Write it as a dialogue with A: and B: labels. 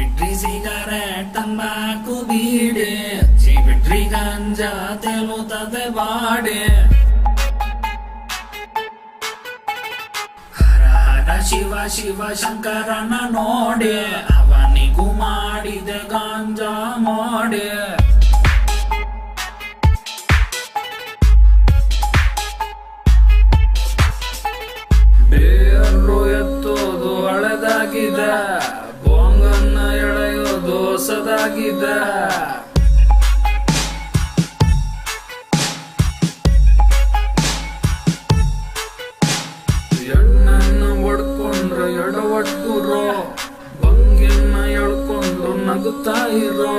A: ಬಿಟ್ರಿ ಸಿಗರೇಟ್ ತಂಬಾಕು ಬೀಡಿ ಹಚ್ಚಿ ಬಿಟ್ರಿ ಗಂಜಾ ತೇಲುತ್ತದೆ ಬಾಡಿ ಹರ ಹರ ಶಿವ ಶಿವ ಶಂಕರನ ನೋಡಿ ಅವನಿಗೂ ಮಾಡಿದೆ ಗಾಂಜಾ ಮಾಡಿ ಬೇರು ಎತ್ತೋದು ಹಳೆದಾಗಿದೆ ಬೊಂಗನ್ನ ಎಳೆಯೋದು ಹೊಸದಾಗಿದೆ ಎಣ್ಣನ್ನು ಹೊಡ್ಕೊಂಡ್ರೆ ಎಡವಟ್ಟುರೋ ಬಂಗಿನ್ನ ಎಳ್ಕೊಂಡು ನಗುತ್ತಾ ಇರೋ